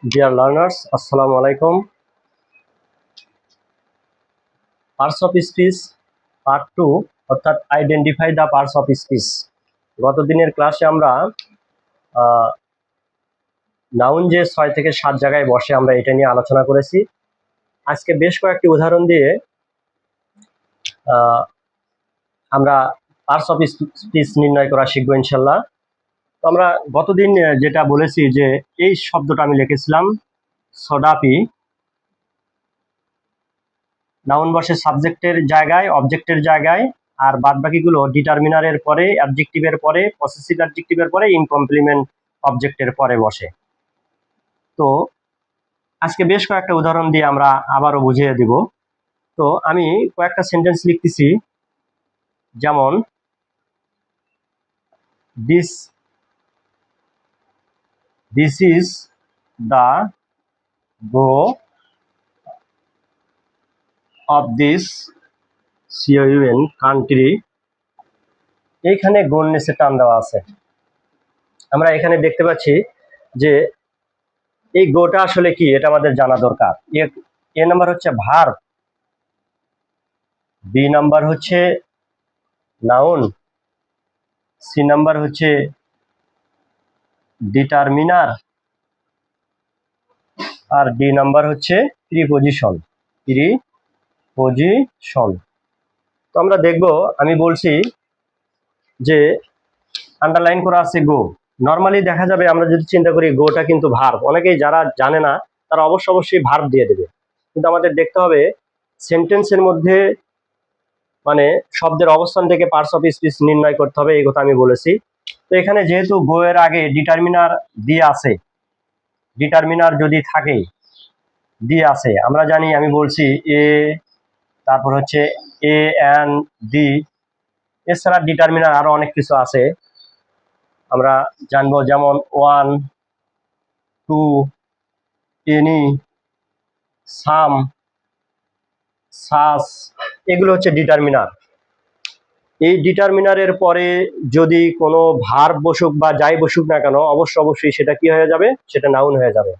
Dear learners, Assalamu alaikum. Parts of speech part 2 অর্থাৎ identify the parts of speech. গত দিনের ক্লাসে আমরা নাউন যে 6 থেকে 7 জায়গায় বসে আমরা এটা নিয়ে আলোচনা করেছি। আজকে বেশ কয়েকটি উদাহরণ দিয়ে আমরা পার্টস অফ স্পিচ নির্ণয় করা শিখবো ইনশাল্লাহ। তো আমরা গতদিন যেটা বলেছি যে এই শব্দটা আমি লিখেছিলাম সোডাপি, নাউন বসে সাবজেক্টের জায়গায়, অবজেক্টের জায়গায়, আর বাদ বাকিগুলো ডিটারমিনারের পরে, অ্যাডজেক্টিভের পরে, পসেসিভ অ্যাডজেক্টিভের পরে, ইনকমপ্লিমেন্ট অবজেক্টের পরে বসে। তো আজকে বেশ কয়েকটা উদাহরণ দিয়ে আমরা আবারও বুঝিয়ে দিব। তো আমি কয়েকটা সেন্টেন্স লিখতেছি, যেমন this is the go of this সিওইউএন কান্ট্রি। এইখানে গোলনেসে টান দেওয়া আছে। আমরা এখানে দেখতে পাচ্ছি যে এই গোটা আসলে কি, এটা আমাদের জানা দরকার। এ নাম্বার হচ্ছে ভার্ব, বি নাম্বার হচ্ছে নাউন, সি নাম্বার হচ্ছে ডিটারমিনার, আর ডি নাম্বার হচ্ছে প্রিপজিশন। তো আমরা দেখব, আমি বলছি যে আন্ডারলাইন করা আছে গো। নর্মালি দেখা যাবে আমরা যদি চিন্তা করি গোটা কিন্তু ভার্ব, অনেকেই যারা জানে না তারা অবশ্যই ভার্ব দিয়ে দেবে, কিন্তু আমাদের দেখতে হবে সেন্টেন্সের মধ্যে মানে শব্দের অবস্থান থেকে পার্টস অফ স্পিচ নির্ণয় করতে হবে, এই কথা আমি বলেছি। তো এখানে যেহেতু গো এর আগে ডিটারমিনার দিয়ে আছে, ডিটারমিনার যদি থাকে দিয়ে আছে, আমরা জানি, আমি বলছি এ, তারপর হচ্ছে এ এন ডি, এছাড়া ডিটারমিনার আরো অনেক কিছু আছে আমরা জানবো, যেমন ওয়ান, টু, এনি, সাম, সাস, এগুলো হচ্ছে ডিটারমিনার। এই ডিটারমিনারের পরে যদি কোনো ভার্ব বসুক বা যাই বসুক না কেন, অবশ্যই সেটা কি হয়ে যাবে, সেটা নাউন হয়ে যাবে।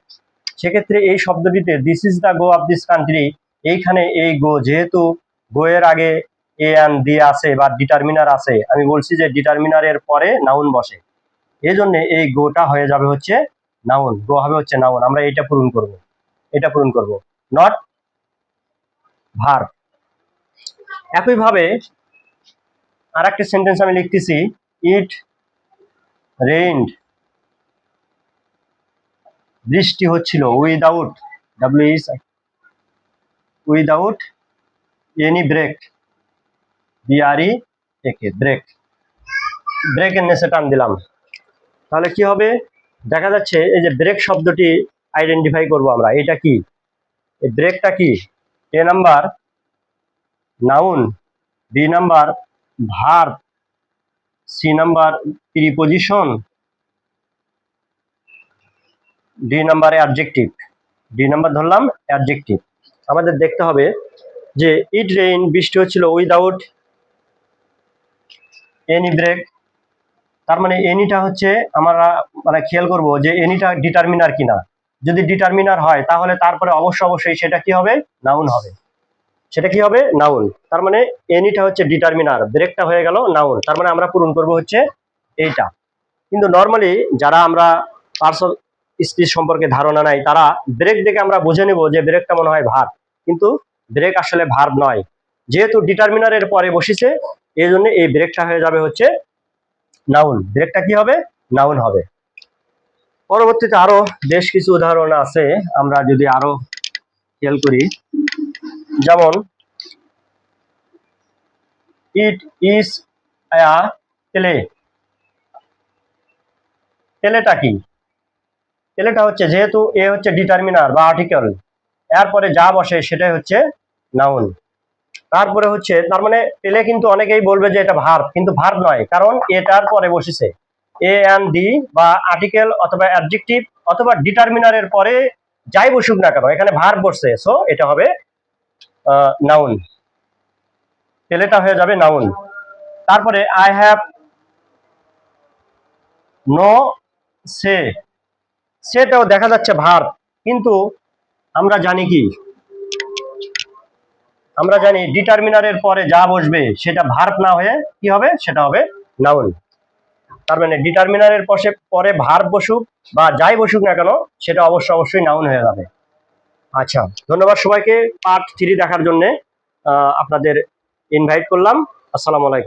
সেক্ষেত্রে এই শব্দটিতে this is the go of this country, এইখানে এই গো, যেহেতু গো এর আগে এ অ্যান্ড দিয়ে আছে বা ডিটারমিনার আছে, আমি বলছি যে ডিটারমিনারের পরে নাউন বসে, এই জন্য এই গোটা হয়ে যাবে হচ্ছে নাউন, গো হবে হচ্ছে নাউন। আমরা এটা পূরণ করব, নট ভার্ব। একইভাবে আর একটা সেন্টেন্স আমি লিখতেছি, ইট রেইনড, বৃষ্টি হচ্ছিল, উইদাউট এনি ব্রেক, ব্রেকের নেসে টান দিলাম। তাহলে কি হবে, দেখা যাচ্ছে এই যে ব্রেক শব্দটি আইডেন্টিফাই করব আমরা, এটা কি, এই ব্রেকটা কি, A number noun, B number verb, C number preposition, D নাম্বারে অ্যাডজেক্টিভ, ডি নাম্বার ধরলাম অ্যাডজেক্টিভ। আমাদের দেখতে হবে যে ইট রেইন, বৃষ্টি হচ্ছিল, উইদাউট এনি ব্রেক, তার মানে এনিটা হচ্ছে আমরা মানে খেয়াল করব যে এনিটা ডিটারমিনার কিনা। যদি ডিটারমিনার হয় তাহলে তারপরে অবশ্যই সেটা কি হবে, নাউন হবে। সেটা কি হবে, নাউন। তার মানে এনিটা হচ্ছে ডিটারমিনার, ব্রেকটা হয়ে গেল নাউন, তার মানে আমরা পূরণ করব হচ্ছে এইটা। কিন্তু নর্মালি যারা আমরা পার্টস অফ স্পিচ সম্পর্কে ধারণা নাই, তারা ব্রেক দেখে আমরা বুঝে নেব যে ব্রেকটা মনে হয় ভার্ব, কিন্তু ব্রেক আসলে ভার্ব নয়। যেহেতু ডিটারমিনারের পরে বসেছে, এই জন্য এই ব্রেকটা হয়ে যাবে হচ্ছে নাউন। ব্রেকটা কি হবে, নাউন হবে। পরবর্তীতে আরো বেশ কিছু উদাহরণ আছে, আমরা যদি আরো খেয়াল করি, যেমন ইট ইজ আ প্লে। প্লেটা কি, প্লেটা হচ্ছে, যেহেতু এ হচ্ছে ডিটারমিনার বা আর্টিকেল, এরপরে যা বসে সেটাই হচ্ছে নাউন। তারপরে হচ্ছে, তার মানে প্লে কিন্তু অনেকেই বলবে যে এটা ভার্ব, কিন্তু ভার্ব নয়, কারণ এটার পরে বসেছে এ এন্ড ডি বা আর্টিকেল অথবা অ্যাডজেক্টিভ অথবা ডিটারমিনারের পরে যাই বসুক না কেন, এখানে ভার্ব বসছে, সো এটা হবে নাউন, প্লেটা হয়ে যাবে নাউন। তারপরে আই হ্যাভ নো সে, সেটাও দেখা যাচ্ছে ভার্ব, কিন্তু আমরা জানি কি, আমরা জানি ডিটারমিনারের পরে যা বসবে সেটা ভার্ব না হয়ে কি হবে, সেটা হবে নাউন। তার মানে ডিটারমিনারের পরে ভার্ব বসুক বা যাই বসুক না কেন, সেটা অবশ্যই নাউন হয়ে যাবে। আচ্ছা, ধন্যবাদ সবাইকে পার্ট 3 দেখার জন্য। আপনাদের ইনভাইট করলাম। আসসালামু আলাইকুম।